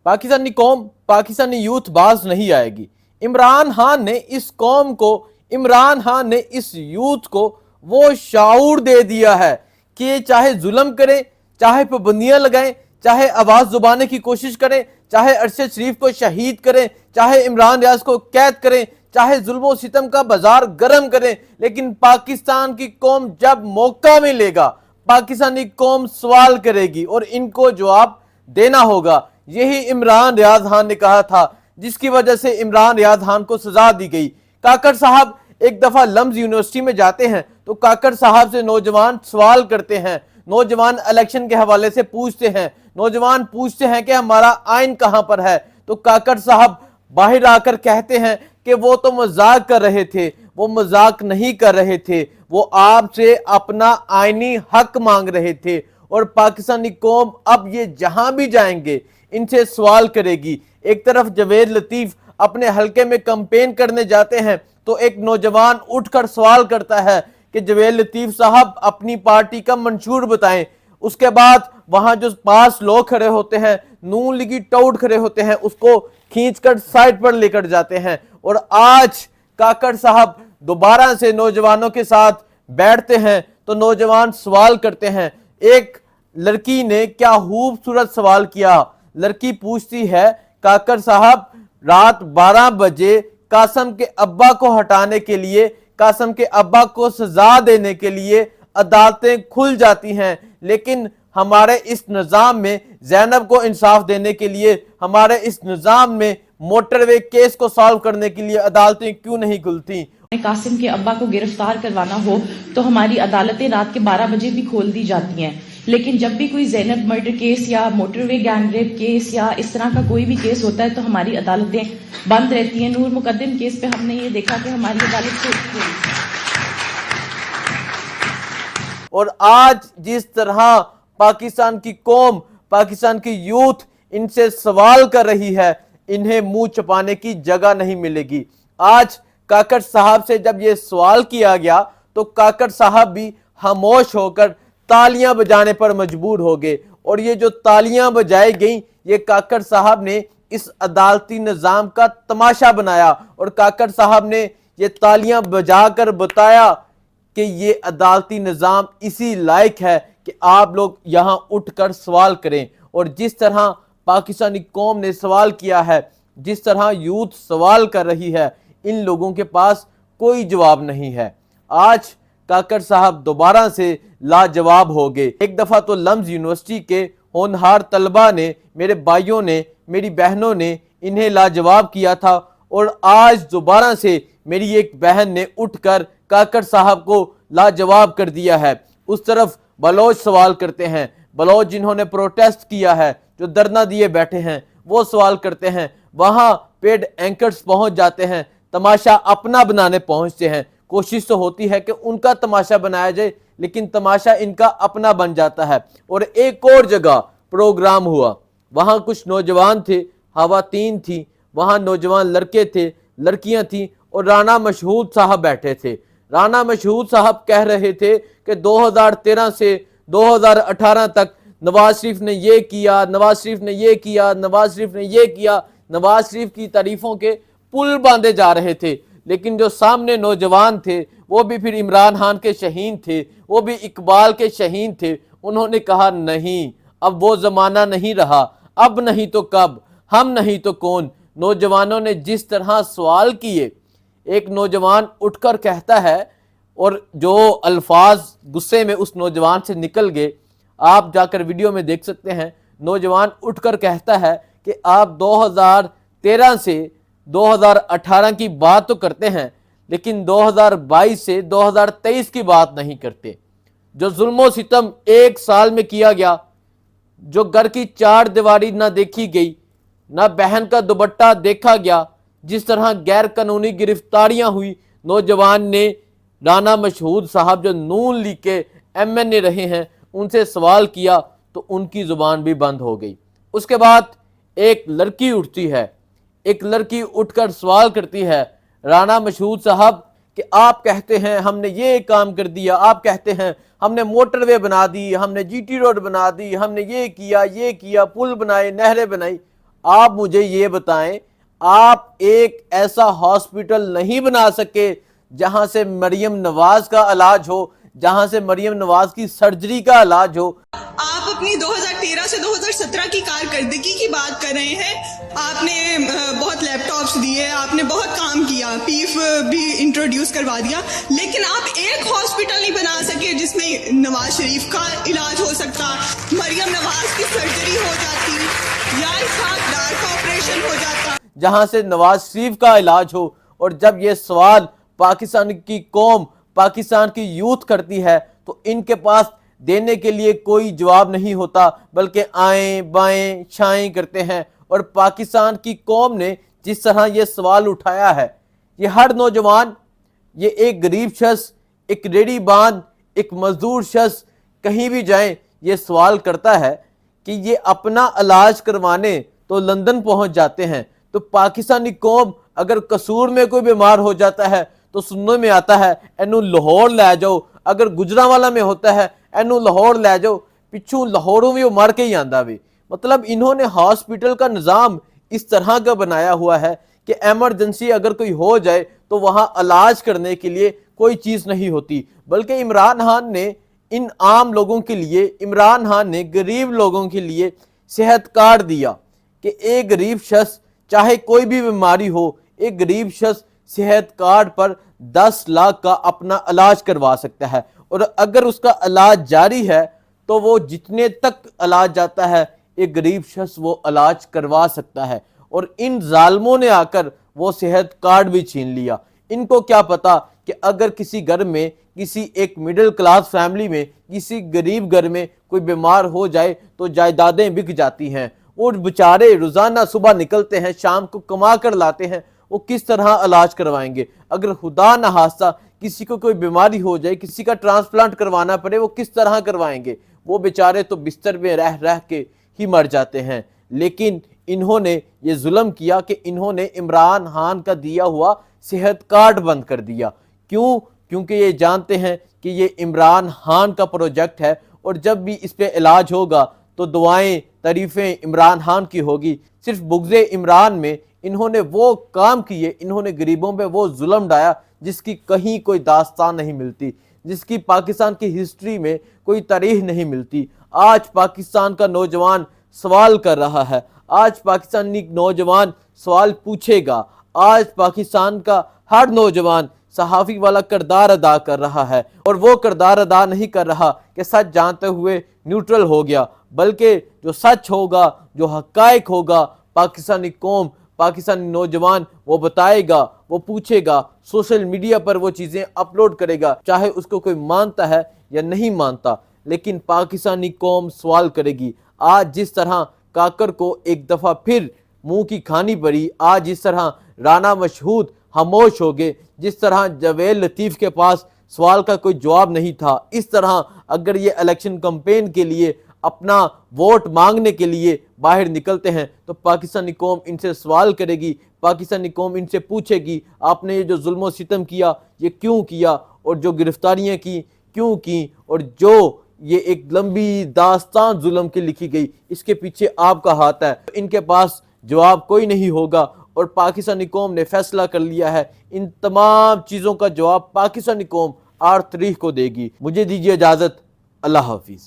پاکستانی قوم، پاکستانی یوتھ باز نہیں آئے گی۔ عمران خان نے اس قوم کو، عمران خان نے اس یوتھ کو وہ شعور دے دیا ہے کہ چاہے ظلم کریں، چاہے پابندیاں لگائیں، چاہے آواز دبانے کی کوشش کریں، چاہے ارشد شریف کو شہید کریں، چاہے عمران ریاض کو قید کریں، چاہے ظلم و ستم کا بازار گرم کریں، لیکن پاکستان کی قوم جب موقع ملے گا پاکستانی قوم سوال کرے گی اور ان کو جواب دینا ہوگا۔ یہی عمران ریاض خان نے کہا تھا، جس کی وجہ سے عمران ریاض خان کو سزا دی گئی۔ کاکڑ صاحب ایک دفعہ لمز یونیورسٹی میں جاتے ہیں تو کاکڑ صاحب سے نوجوان سوال کرتے ہیں، نوجوان الیکشن کے حوالے سے پوچھتے ہیں، نوجوان پوچھتے ہیں کہ ہمارا آئین کہاں پر ہے، تو کاکڑ صاحب باہر آ کر کہتے ہیں کہ وہ تو مذاق کر رہے تھے، وہ مذاق نہیں کر رہے تھے، وہ آپ سے اپنا آئینی حق مانگ رہے تھے۔ اور پاکستانی قوم اب یہ جہاں بھی جائیں گے ان سے سوال کرے گی۔ ایک طرف جاوید لطیف اپنے حلقے میں کمپین کرنے جاتے ہیں تو ایک نوجوان اٹھ کر سوال کرتا ہے کہ جاوید لطیف صاحب اپنی پارٹی کا منشور بتائیں۔ اس کے بعد وہاں جو پاس لوگ کھڑے ہوتے ہیں، نون لیگی ٹاؤٹ کھڑے ہوتے ہیں، اس کو کھینچ کر سائٹ پر لے کر جاتے ہیں۔ اور آج کاکڑ صاحب دوبارہ سے نوجوانوں کے ساتھ بیٹھتے ہیں تو نوجوان سوال کرتے ہیں۔ ایک لڑکی نے کیا خوبصورت سوال کیا، لڑکی پوچھتی ہے کاکڑ صاحب رات 12 بجے قاسم کے ابا کو ہٹانے کے لیے، قاسم کے ابا کو سزا دینے کے لیے عدالتیں کھل جاتی ہیں، لیکن ہمارے اس نظام میں زینب کو انصاف دینے کے لیے، ہمارے اس نظام میں موٹر وے کیس کو سالو کرنے کے لیے عدالتیں کیوں نہیں کھلتی؟ قاسم کے ابا کو گرفتار کروانا ہو تو ہماری عدالتیں رات کے 12 بجے بھی کھول دی جاتی ہیں، لیکن جب بھی کوئی زینب مرڈر کیس یا موٹر وے گینگ ریپ کیس یا اس طرح کا کوئی بھی کیس ہوتا ہے تو ہماری عدالتیں بند رہتی ہیں۔ نور مقدم کیس پہ ہم نے یہ دیکھا کہ ہماری عدالت سے اور آج جس طرح پاکستان کی قوم، پاکستان کی یوتھ ان سے سوال کر رہی ہے، انہیں منہ چھپانے کی جگہ نہیں ملے گی۔ آج کاکڑ صاحب سے جب یہ سوال کیا گیا تو کاکڑ صاحب بھی خاموش ہو کر تالیاں بجانے پر مجبور ہو گئے، اور یہ جو تالیاں بجائی گئیں یہ کاکڑ صاحب نے اس عدالتی نظام کا تماشا بنایا، اور کاکڑ صاحب نے یہ تالیاں بجا کر بتایا کہ یہ عدالتی نظام اسی لائق ہے کہ آپ لوگ یہاں اٹھ کر سوال کریں۔ اور جس طرح پاکستانی قوم نے سوال کیا ہے، جس طرح یوتھ سوال کر رہی ہے، ان لوگوں کے پاس کوئی جواب نہیں ہے۔ آج کاکڑ صاحب دوبارہ سے لاجواب ہو گئے۔ ایک دفعہ تو لمز یونیورسٹی کے ہونہار طلبہ نے، میرے بھائیوں نے، میری بہنوں نے انہیں لاجواب کیا تھا، اور آج دوبارہ سے میری ایک بہن نے اٹھ کر کاکڑ صاحب کو لاجواب کر دیا ہے۔ اس طرف بلوچ سوال کرتے ہیں، بلوچ جنہوں نے پروٹیسٹ کیا ہے، جو دھرنا دیے بیٹھے ہیں، وہ سوال کرتے ہیں۔ وہاں پیڈ اینکرز پہنچ جاتے ہیں، تماشا اپنا بنانے پہنچتے ہیں۔ کوشش تو ہوتی ہے کہ ان کا تماشا بنایا جائے، لیکن تماشا ان کا اپنا بن جاتا ہے۔ اور ایک اور جگہ پروگرام ہوا، وہاں کچھ نوجوان تھے، خواتین تھیں، وہاں نوجوان لڑکے تھے، لڑکیاں تھیں، اور رانا مشہود صاحب بیٹھے تھے۔ رانا مشہود صاحب کہہ رہے تھے کہ 2013 سے 2018 تک نواز شریف نے یہ کیا، نواز شریف نے یہ کیا، نواز شریف نے یہ کیا، نواز شریف کی تعریفوں کے پل باندھے جا رہے تھے، لیکن جو سامنے نوجوان تھے وہ بھی پھر عمران خان کے شہین تھے، وہ بھی اقبال کے شہین تھے۔ انہوں نے کہا نہیں، اب وہ زمانہ نہیں رہا، اب نہیں تو کب، ہم نہیں تو کون۔ نوجوانوں نے جس طرح سوال کیے، ایک نوجوان اٹھ کر کہتا ہے، اور جو الفاظ غصے میں اس نوجوان سے نکل گئے آپ جا کر ویڈیو میں دیکھ سکتے ہیں۔ نوجوان اٹھ کر کہتا ہے کہ آپ 2013 سے 2018 کی بات تو کرتے ہیں، لیکن 2022 سے 2023 کی بات نہیں کرتے۔ جو ظلم و ستم ایک سال میں کیا گیا، جو گھر کی چار دیواری نہ دیکھی گئی، نہ بہن کا دوپٹہ دیکھا گیا، جس طرح غیر قانونی گرفتاریاں ہوئی، نوجوان نے رانا مشہود صاحب جو نون لیگ کے ایم این اے رہے ہیں ان سے سوال کیا تو ان کی زبان بھی بند ہو گئی۔ اس کے بعد ایک لڑکی اٹھتی ہے، ایک لڑکی اٹھ کر سوال کرتی ہے، رانا مشہود صاحب کہ آپ کہتے ہیں ہم نے یہ کام کر دیا، آپ کہتے ہیں ہم نے موٹر وے بنا دی، ہم نے جی ٹی روڈ بنا دی، ہم نے یہ کیا، پل بنائے، نہریں بنائی، آپ مجھے یہ بتائیں آپ ایک ایسا ہاسپٹل نہیں بنا سکے جہاں سے مریم نواز کا علاج ہو, جہاں سے مریم نواز کی سرجری کا علاج ہو. آپ اپنی 2013 سے 2017 کی کارکردگی کی بات کر رہے ہیں. آپ نے بہت لیپ ٹاپس دیے, آپ نے بہت کام کیا, پیف بھی انٹروڈیوس کروا دیا, لیکن آپ ایک ہاسپٹل نہیں بنا سکے جس میں نواز شریف کا علاج ہو سکتا, مریم نواز کی سرجری ہو جاتی یا اسحاق ڈار کا آپریشن ہو جاتا, جہاں سے نواز شریف کا علاج ہو. اور جب یہ سوال پاکستان کی قوم, پاکستان کی یوتھ کرتی ہے تو ان کے پاس دینے کے لیے کوئی جواب نہیں ہوتا, بلکہ آئیں بائیں چھائیں کرتے ہیں. اور پاکستان کی قوم نے جس طرح یہ سوال اٹھایا ہے, یہ ہر نوجوان, یہ ایک غریب شخص, ایک ریڑھی باندھ, ایک مزدور شخص کہیں بھی جائیں یہ سوال کرتا ہے کہ یہ اپنا علاج کروانے تو لندن پہنچ جاتے ہیں, تو پاکستانی قوم اگر قصور میں کوئی بیمار ہو جاتا ہے تو سننے میں آتا ہے اینو لاہور لے جاؤ, اگر گجرانوالہ میں ہوتا ہے اینو لاہور لے جاؤ, پچھوں لاہوروں بھی وہ مر کے ہی آندا بھی. مطلب انہوں نے ہاسپٹل کا نظام اس طرح کا بنایا ہوا ہے کہ ایمرجنسی اگر کوئی ہو جائے تو وہاں علاج کرنے کے لیے کوئی چیز نہیں ہوتی. بلکہ عمران خان نے ان عام لوگوں کے لیے, عمران خان نے غریب لوگوں کے لیے صحت کارڈ دیا کہ ایک غریب شخص چاہے کوئی بھی بیماری ہو, ایک غریب شخص صحت کارڈ پر 10 لاکھ کا اپنا علاج کروا سکتا ہے. اور اگر اس کا علاج جاری ہے تو وہ جتنے تک علاج جاتا ہے ایک غریب شخص وہ علاج کروا سکتا ہے. اور ان ظالموں نے آ کر وہ صحت کارڈ بھی چھین لیا. ان کو کیا پتا کہ اگر کسی گھر میں, کسی ایک مڈل کلاس فیملی میں, کسی غریب گھر میں کوئی بیمار ہو جائے تو جائیدادیں بک جاتی ہیں. وہ بیچارے روزانہ صبح نکلتے ہیں, شام کو کما کر لاتے ہیں, وہ کس طرح علاج کروائیں گے؟ اگر خدا نہ خواستہ کسی کو کوئی بیماری ہو جائے, کسی کا ٹرانسپلانٹ کروانا پڑے, وہ کس طرح کروائیں گے؟ وہ بیچارے تو بستر میں رہ رہ کے ہی مر جاتے ہیں. لیکن انہوں نے یہ ظلم کیا کہ انہوں نے عمران خان کا دیا ہوا صحت کارڈ بند کر دیا. کیوں؟ کیونکہ یہ جانتے ہیں کہ یہ عمران خان کا پروجیکٹ ہے, اور جب بھی اس پہ علاج ہوگا تو دعائیں تعریفیں عمران خان کی ہوگی. صرف بغض عمران میں انہوں نے وہ کام کیے, انہوں نے غریبوں پہ وہ ظلم ڈایا جس کی کہیں کوئی داستان نہیں ملتی, جس کی پاکستان کی ہسٹری میں کوئی تاریخ نہیں ملتی. آج پاکستان کا نوجوان سوال کر رہا ہے, آج پاکستانی نوجوان سوال پوچھے گا, آج پاکستان کا ہر نوجوان صحافی والا کردار ادا کر رہا ہے. اور وہ کردار ادا نہیں کر رہا کہ سچ جانتے ہوئے نیوٹرل ہو گیا, بلکہ جو سچ ہوگا, جو حقائق ہوگا, پاکستانی قوم, پاکستانی نوجوان وہ بتائے گا, وہ پوچھے گا, سوشل میڈیا پر وہ چیزیں اپلوڈ کرے گا, چاہے اس کو کوئی مانتا ہے یا نہیں مانتا, لیکن پاکستانی قوم سوال کرے گی. آج جس طرح کاکر کو ایک دفعہ پھر منہ کی کھانی پڑی, آج جس طرح رانا مشہود خاموش ہو گئے, جس طرح جاوید لطیف کے پاس سوال کا کوئی جواب نہیں تھا, اس طرح اگر یہ الیکشن کمپین کے لیے اپنا ووٹ مانگنے کے لیے باہر نکلتے ہیں تو پاکستانی قوم ان سے سوال کرے گی, پاکستانی قوم ان سے پوچھے گی آپ نے یہ جو ظلم و ستم کیا یہ کیوں کیا, اور جو گرفتاریاں کی کیوں کی, اور جو یہ ایک لمبی داستان ظلم کی لکھی گئی اس کے پیچھے آپ کا ہاتھ ہے. ان کے پاس جواب کوئی نہیں ہوگا, اور پاکستانی قوم نے فیصلہ کر لیا ہے ان تمام چیزوں کا جواب پاکستانی قوم 8 تاریخ کو دے گی. مجھے دیجیے اجازت, اللہ حافظ.